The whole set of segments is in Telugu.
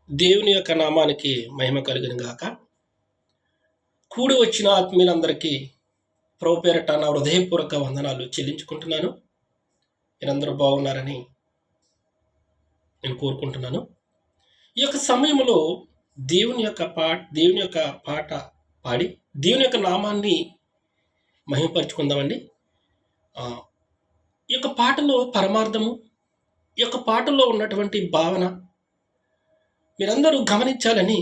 దేవుని యొక్క నామానికి మహిమ కలుగును గాక. కూడి వచ్చిన ఆత్మీయులందరికీ ప్రభు పేరట నా హృదయపూర్వక వందనాలు చెల్లించుకుంటున్నాను. మీరందరూ బాగున్నారని నేను కోరుకుంటున్నాను. ఈ యొక్క సమయంలో దేవుని యొక్క పాట పాడి దేవుని యొక్క నామాన్ని మహిమపరుచుకుందామండి. ఈ యొక్క పాటలో పరమార్థము, ఈ యొక్క పాటలో ఉన్నటువంటి భావన మీరందరూ గమనించాలని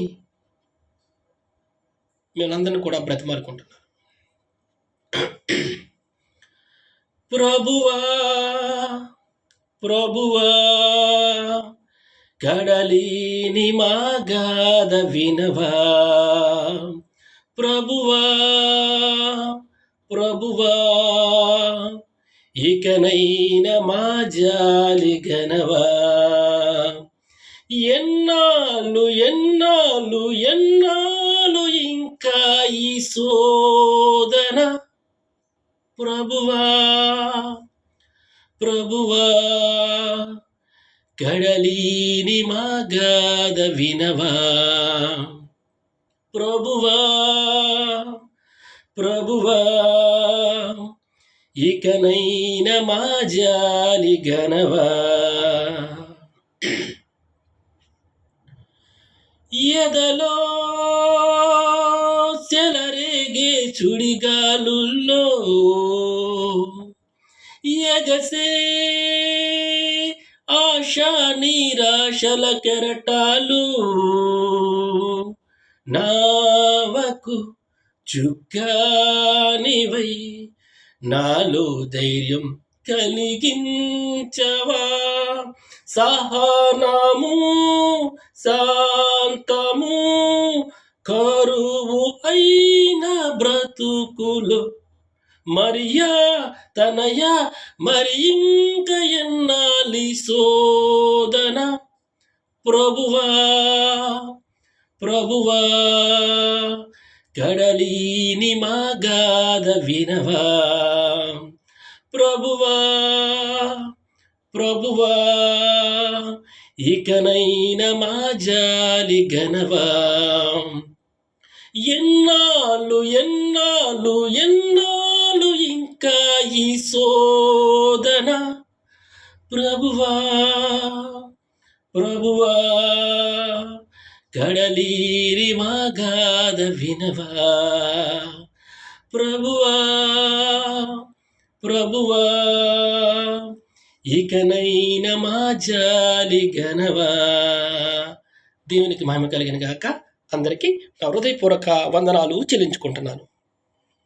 మేమందరిని కూడా బ్రతిమాలుకుంటున్నాను. ప్రభువా ప్రభువా కడలిని మా గాథ వినవా, ప్రభువా ప్రభువా ఇకనైన మా జాలి గనవా. ఎన్నాళ్ళు ఎన్నాళ్ళు ఎన్నాళ్ళు ఇంకా ఈ శోధన, ప్రభువా ప్రభువా కడలిని మా గాథ వినవా, ప్రభువా ప్రభువా ఇకనైన మా జాలి గనవా. ఎదలో చెలరేగే చుడిగాలుల్లో ఎగసే ఆశా నిరాశల కెరటాలు, నావకు చుక్కానివై నాలో ధైర్యం కలిగించవా. సహనము శాంతము కరువు అయిన బ్రతుకులో మరియా తనయ మరి ఇంక ఎన్నాలి శోధన, ప్రభువా ప్రభువా కడలిని మా గాథ వినవా, ప్రభువా ప్రభువా ఇకనైన మా జాలి గనవా. ఎన్నాళ్ళు ఎన్నాళ్ళు ఎన్నాళ్ళు ఇంకా ఈ శోధన, ప్రభువా ప్రభువా కడలిరి మా గాథ వినవా, ప్రభువా ప్రభువా ఇకనైన మా జాలి గనవా. దేవునికి మహిమ కలిగిన గాక. అందరికీ నా హృదయపూర్వక వందనాలు చెల్లించుకుంటున్నాను.